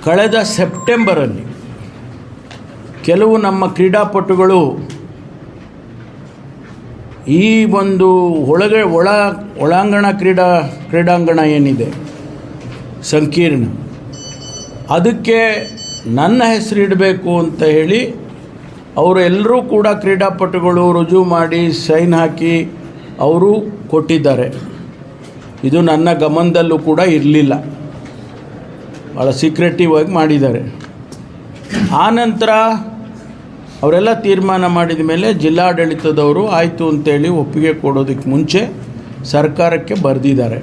ಕಳೆದ ಸೆಪ್ಟೆಂಬರಲ್ಲಿ ಕೆಲವು ನಮ್ಮ ಕ್ರೀಡಾಪಟುಗಳು ಈ ಒಂದು ಒಳಾಂಗಣ ಕ್ರೀಡಾಂಗಣ ಏನಿದೆ ಸಂಕೀರ್ಣ, ಅದಕ್ಕೆ ನನ್ನ ಹೆಸರಿಡಬೇಕು ಅಂತ ಹೇಳಿ ಅವರೆಲ್ಲರೂ ಕೂಡ ಕ್ರೀಡಾಪಟುಗಳು ರುಜುವು ಮಾಡಿ ಸೈನ್ ಹಾಕಿ ಅವರು ಕೊಟ್ಟಿದ್ದಾರೆ. ಇದು ನನ್ನ ಗಮನದಲ್ಲೂ ಕೂಡ ಇರಲಿಲ್ಲ, ಭಾಳ ಸೀಕ್ರೆಟಿವ್ ಆಗಿ ಮಾಡಿದ್ದಾರೆ. ಆನಂತರ ಅವರೆಲ್ಲ ತೀರ್ಮಾನ ಮಾಡಿದ ಮೇಲೆ ಜಿಲ್ಲಾಡಳಿತದವರು ಆಯಿತು ಅಂತೇಳಿ ಒಪ್ಪಿಗೆ ಕೊಡೋದಕ್ಕೆ ಮುಂಚೆ ಸರ್ಕಾರಕ್ಕೆ ಬರೆದಿದ್ದಾರೆ.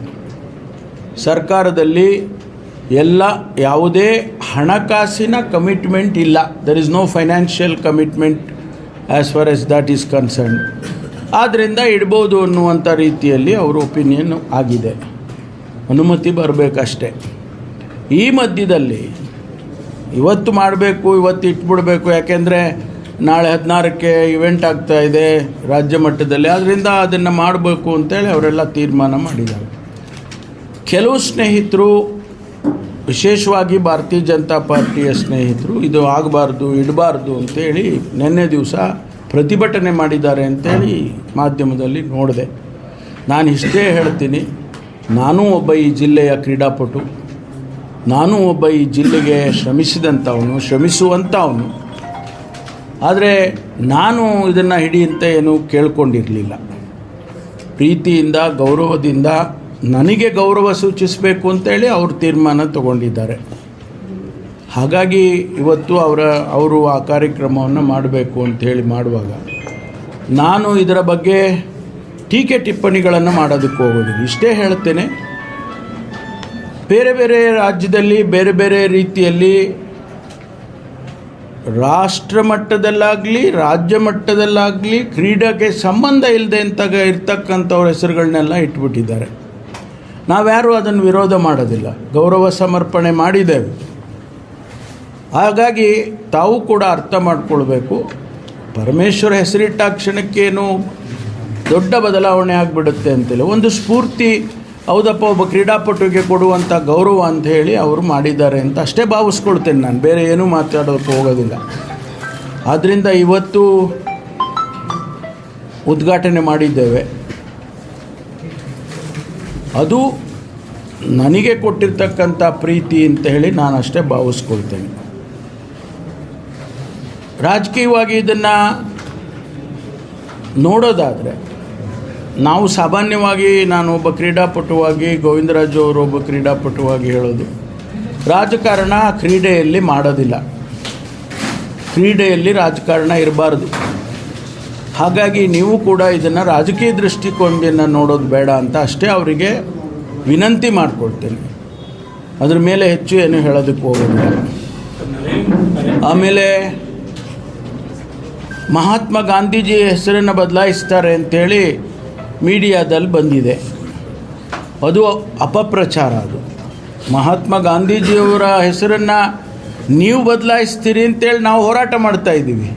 ಸರ್ಕಾರದಲ್ಲಿ ಯಾವುದೇ ಹಣಕಾಸಿನ ಕಮಿಟ್ಮೆಂಟ್ ಇಲ್ಲ. There is no financial commitment as far as that is concern. ಆದ್ದರಿಂದ ಇಡ್ಬೋದು ಅನ್ನುವಂಥ ರೀತಿಯಲ್ಲಿ ಅವರ ಒಪಿನಿಯನ್ ಆಗಿದೆ, ಅನುಮತಿ ಬರಬೇಕಷ್ಟೆ. ಈ ಮಧ್ಯದಲ್ಲಿ ಇವತ್ತು ಮಾಡಬೇಕು, ಇವತ್ತು ಇಟ್ಬಿಡಬೇಕು, ಯಾಕೆಂದರೆ ನಾಳೆ 16ಕ್ಕೆ ಇವೆಂಟ್ ಆಗ್ತಾಯಿದೆ ರಾಜ್ಯ ಮಟ್ಟದಲ್ಲಿ, ಆದ್ದರಿಂದ ಅದನ್ನು ಮಾಡಬೇಕು ಅಂತೇಳಿ ಅವರೆಲ್ಲ ತೀರ್ಮಾನ ಮಾಡಿದ್ದಾರೆ. ಕೆಲವು ಸ್ನೇಹಿತರು, ವಿಶೇಷವಾಗಿ ಭಾರತೀಯ ಜನತಾ ಪಾರ್ಟಿಯ ಸ್ನೇಹಿತರು, ಇದು ಆಗಬಾರ್ದು ಇಡಬಾರ್ದು ಅಂತೇಳಿ ನಿನ್ನೆ ದಿವಸ ಪ್ರತಿಭಟನೆ ಮಾಡಿದ್ದಾರೆ ಅಂತೇಳಿ ಮಾಧ್ಯಮದಲ್ಲಿ ನೋಡಿದೆ. ನಾನು ಇಷ್ಟೇ ಹೇಳ್ತೀನಿ, ನಾನೂ ಒಬ್ಬ ಈ ಜಿಲ್ಲೆಯ ಕ್ರೀಡಾಪಟು, ನಾನು ಒಬ್ಬ ಈ ಜಿಲ್ಲೆಗೆ ಶ್ರಮಿಸುವಂಥವನು. ಆದರೆ ನಾನು ಇದನ್ನು ಹಿಡಿಯಂತ ಏನು ಕೇಳ್ಕೊಂಡಿರಲಿಲ್ಲ. ಪ್ರೀತಿಯಿಂದ, ಗೌರವದಿಂದ ನನಗೆ ಗೌರವ ಸೂಚಿಸಬೇಕು ಅಂತೇಳಿ ಅವರು ತೀರ್ಮಾನ ತಗೊಂಡಿದ್ದಾರೆ. ಹಾಗಾಗಿ ಇವತ್ತು ಅವರು ಆ ಕಾರ್ಯಕ್ರಮವನ್ನು ಮಾಡಬೇಕು ಅಂಥೇಳಿ ಮಾಡುವಾಗ ನಾನು ಇದರ ಬಗ್ಗೆ ಟೀಕೆ ಟಿಪ್ಪಣಿಗಳನ್ನು ಮಾಡೋದಕ್ಕೆ ಹೋಗೋದಿಲ್ಲ. ಇಷ್ಟೇ ಹೇಳ್ತೇನೆ, ಬೇರೆ ಬೇರೆ ರಾಜ್ಯದಲ್ಲಿ ಬೇರೆ ಬೇರೆ ರೀತಿಯಲ್ಲಿ ರಾಷ್ಟ್ರ ಮಟ್ಟದಲ್ಲಾಗಲಿ ರಾಜ್ಯ ಮಟ್ಟದಲ್ಲಾಗಲಿ ಕ್ರೀಡೆಗೆ ಸಂಬಂಧ ಇಲ್ಲದೆ ಇರ್ತಕ್ಕಂಥವ್ರ ಹೆಸರುಗಳನ್ನೆಲ್ಲ ಇಟ್ಬಿಟ್ಟಿದ್ದಾರೆ. ನಾವ್ಯಾರೂ ಅದನ್ನು ವಿರೋಧ ಮಾಡೋದಿಲ್ಲ, ಗೌರವ ಸಮರ್ಪಣೆ ಮಾಡಿದ್ದೇವೆ. ಹಾಗಾಗಿ ತಾವು ಕೂಡ ಅರ್ಥ ಮಾಡಿಕೊಳ್ಬೇಕು, ಪರಮೇಶ್ವರ ಹೆಸರಿಟ್ಟ ಕ್ಷಣಕ್ಕೇನು ದೊಡ್ಡ ಬದಲಾವಣೆ ಆಗಿಬಿಡುತ್ತೆ ಅಂತಿಲ್ಲ. ಒಂದು ಸ್ಫೂರ್ತಿ, ಹೌದಪ್ಪ ಒಬ್ಬ ಕ್ರೀಡಾಪಟುಗೆ ಕೊಡುವಂಥ ಗೌರವ ಅಂತ ಹೇಳಿ ಅವರು ಮಾಡಿದ್ದಾರೆ ಅಂತ ಅಷ್ಟೇ ಭಾವಿಸ್ಕೊಳ್ತೇನೆ ನಾನು, ಬೇರೆ ಏನೂ ಮಾತಾಡೋಕ್ಕೆ ಹೋಗೋದಿಲ್ಲ. ಆದ್ದರಿಂದ ಇವತ್ತು ಉದ್ಘಾಟನೆ ಮಾಡಿದ್ದೇವೆ. ಅದು ನನಗೆ ಕೊಟ್ಟಿರ್ತಕ್ಕಂಥ ಪ್ರೀತಿ ಅಂತ ಹೇಳಿ ನಾನು ಅಷ್ಟೇ ಭಾವಿಸ್ಕೊಳ್ತೇನೆ. ರಾಜಕೀಯವಾಗಿ ಇದನ್ನು ನೋಡೋದಾದರೆ ನಾವು ಸಾಮಾನ್ಯವಾಗಿ, ನಾನು ಒಬ್ಬ ಕ್ರೀಡಾಪಟುವಾಗಿ, ಗೋವಿಂದರಾಜು ಅವರು ಒಬ್ಬ ಕ್ರೀಡಾಪಟುವಾಗಿ ಹೇಳೋದು, ರಾಜಕಾರಣ ಕ್ರೀಡೆಯಲ್ಲಿ ಮಾಡೋದಿಲ್ಲ, ಕ್ರೀಡೆಯಲ್ಲಿ ರಾಜಕಾರಣ ಇರಬಾರ್ದು. ಹಾಗಾಗಿ ನೀವು ಕೂಡ ಇದನ್ನು ರಾಜಕೀಯ ದೃಷ್ಟಿಕೋನದಿಂದ ನೋಡೋದು ಬೇಡ ಅಂತ ಅಷ್ಟೇ ಅವರಿಗೆ ವಿನಂತಿ ಮಾಡಿಕೊಡ್ತೇನೆ. ಅದ್ರ ಮೇಲೆ ಹೆಚ್ಚು ಏನು ಹೇಳೋದಕ್ಕೆ ಹೋಗೋದಿಲ್ಲ. ಆಮೇಲೆ ಮಹಾತ್ಮ ಗಾಂಧೀಜಿ ಹೆಸರನ್ನು ಬದಲಾಯಿಸ್ತಾರೆ ಅಂಥೇಳಿ ಮೀಡಿಯಾದಲ್ಲಿ ಬಂದಿದೆ. ಅದು ಅಪಪ್ರಚಾರ. ಅದು ಮಹಾತ್ಮ ಗಾಂಧೀಜಿಯವರ ಹೆಸರನ್ನು ನೀವು ಬದಲಾಯಿಸ್ತೀರಿ ಅಂತೇಳಿ ನಾವು ಹೋರಾಟ ಮಾಡ್ತಾಯಿದ್ದೀವಿ.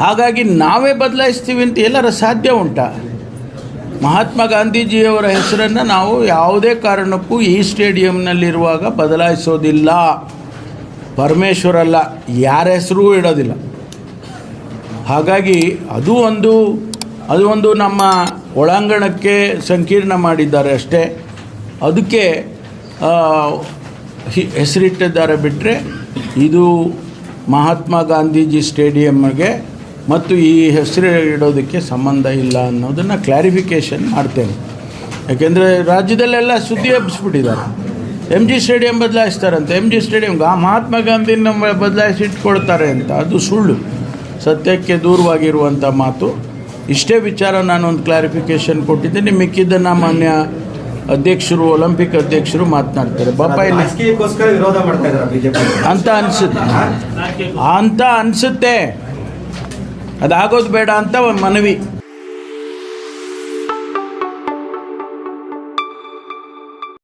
ಹಾಗಾಗಿ ನಾವೇ ಬದಲಾಯಿಸ್ತೀವಿ ಅಂತ ಎಲ್ಲರ ಸಾಧ್ಯ ಉಂಟಾ? ಮಹಾತ್ಮ ಗಾಂಧೀಜಿಯವರ ಹೆಸರನ್ನು ನಾವು ಯಾವುದೇ ಕಾರಣಕ್ಕೂ ಈ ಸ್ಟೇಡಿಯಂನಲ್ಲಿರುವಾಗ ಬದಲಾಯಿಸೋದಿಲ್ಲ. ಪರಮೇಶ್ವರಲ್ಲ, ಯಾರ ಹೆಸರೂ ಇಡೋದಿಲ್ಲ. ಹಾಗಾಗಿ ಅದು ಒಂದು ನಮ್ಮ ಒಳಾಂಗಣಕ್ಕೆ ಸಂಕೀರ್ಣ ಮಾಡಿದ್ದಾರೆ ಅಷ್ಟೇ, ಅದಕ್ಕೆ ಹೆಸರಿಟ್ಟಿದ್ದಾರೆ. ಬಿಟ್ಟರೆ ಇದು ಮಹಾತ್ಮ ಗಾಂಧೀಜಿ ಸ್ಟೇಡಿಯಮ್ಗೆ ಮತ್ತು ಈ ಹೆಸರು ಇಡೋದಕ್ಕೆ ಸಂಬಂಧ ಇಲ್ಲ ಅನ್ನೋದನ್ನು ಕ್ಲಾರಿಫಿಕೇಷನ್ ಮಾಡ್ತೇನೆ. ಯಾಕೆಂದರೆ ರಾಜ್ಯದಲ್ಲೆಲ್ಲ ಸುದ್ದಿ ಹಬ್ಬಿಸ್ಬಿಟ್ಟಿದ್ದಾರೆ. MG ಸ್ಟೇಡಿಯಂ ಬದಲಾಯಿಸ್ತಾರಂತೆ, MG ಸ್ಟೇಡಿಯಂಗೆ ಮಹಾತ್ಮ ಗಾಂಧಿನ ಬದಲಾಯಿಸಿ ಇಟ್ಕೊಳ್ತಾರೆ ಅಂತ. ಅದು ಸುಳ್ಳು, ಸತ್ಯಕ್ಕೆ ದೂರವಾಗಿರುವಂಥ ಮಾತು. ಇಷ್ಟೇ ವಿಚಾರ ನಾನೊಂದು ಕ್ಲಾರಿಫಿಕೇಷನ್ ಕೊಟ್ಟಿದ್ದೀನಿ. ಮಿಕ್ಕಿದ್ದನ್ನು ಮಾನ್ಯ ಅಧ್ಯಕ್ಷರು, ಒಲಿಂಪಿಕ್ ಅಧ್ಯಕ್ಷರು ಮಾತನಾಡ್ತಾರೆ. ಅಂತ ಅನಿಸುತ್ತೆ, ಅದಾಗೋದು ಬೇಡ ಅಂತ ಮನವಿ.